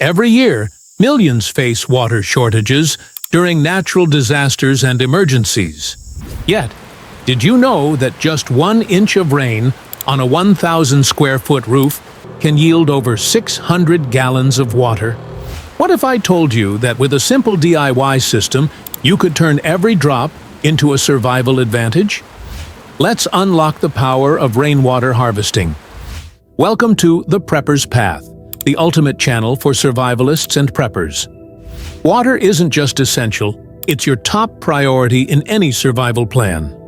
Every year, millions face water shortages during natural disasters and emergencies. Yet, did you know that just 1 inch of rain on a 1,000 square foot roof can yield over 600 gallons of water? What if I told you that with a simple DIY system, you could turn every drop into a survival advantage? Let's unlock the power of rainwater harvesting. Welcome to The Prepper's Path, the ultimate channel for survivalists and preppers. Water isn't just essential, it's your top priority in any survival plan.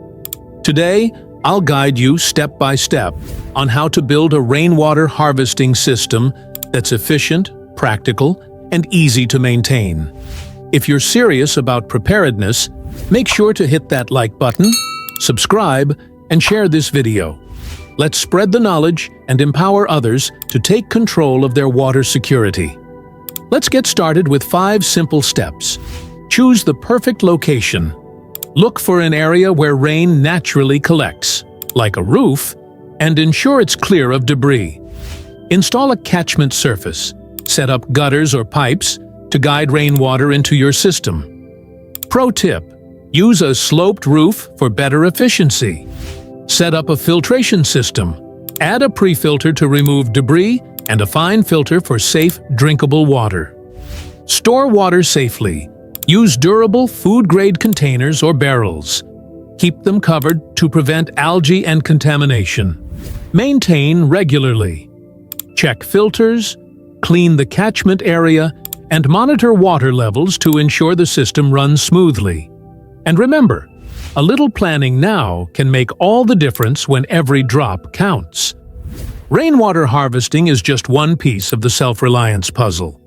Today, I'll guide you step by step on how to build a rainwater harvesting system that's efficient, practical, and easy to maintain. If you're serious about preparedness, make sure to hit that like button, subscribe, and share this video. Let's spread the knowledge and empower others to take control of their water security. Let's get started with 5 simple steps. Choose the perfect location. Look for an area where rain naturally collects, like a roof, and ensure it's clear of debris. Install a catchment surface. Set up gutters or pipes to guide rainwater into your system. Pro tip: use a sloped roof for better efficiency. Set up a filtration system. Add a pre-filter to remove debris and a fine filter for safe, drinkable water. Store water safely. Use durable, food-grade containers or barrels. Keep them covered to prevent algae and contamination. Maintain regularly. Check filters, clean the catchment area, and monitor water levels to ensure the system runs smoothly. And remember, a little planning now can make all the difference when every drop counts. Rainwater harvesting is just one piece of the self-reliance puzzle.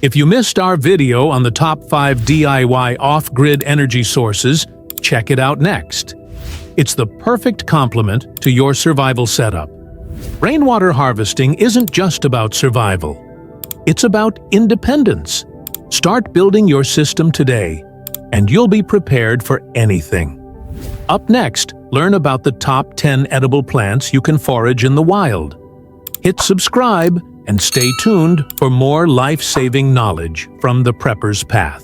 If you missed our video on the top 5 DIY off-grid energy sources, check it out next. It's the perfect complement to your survival setup. Rainwater harvesting isn't just about survival. It's about independence. Start building your system today, and you'll be prepared for anything. Up next, learn about the top 10 edible plants you can forage in the wild. Hit subscribe and stay tuned for more life-saving knowledge from The Prepper's Path.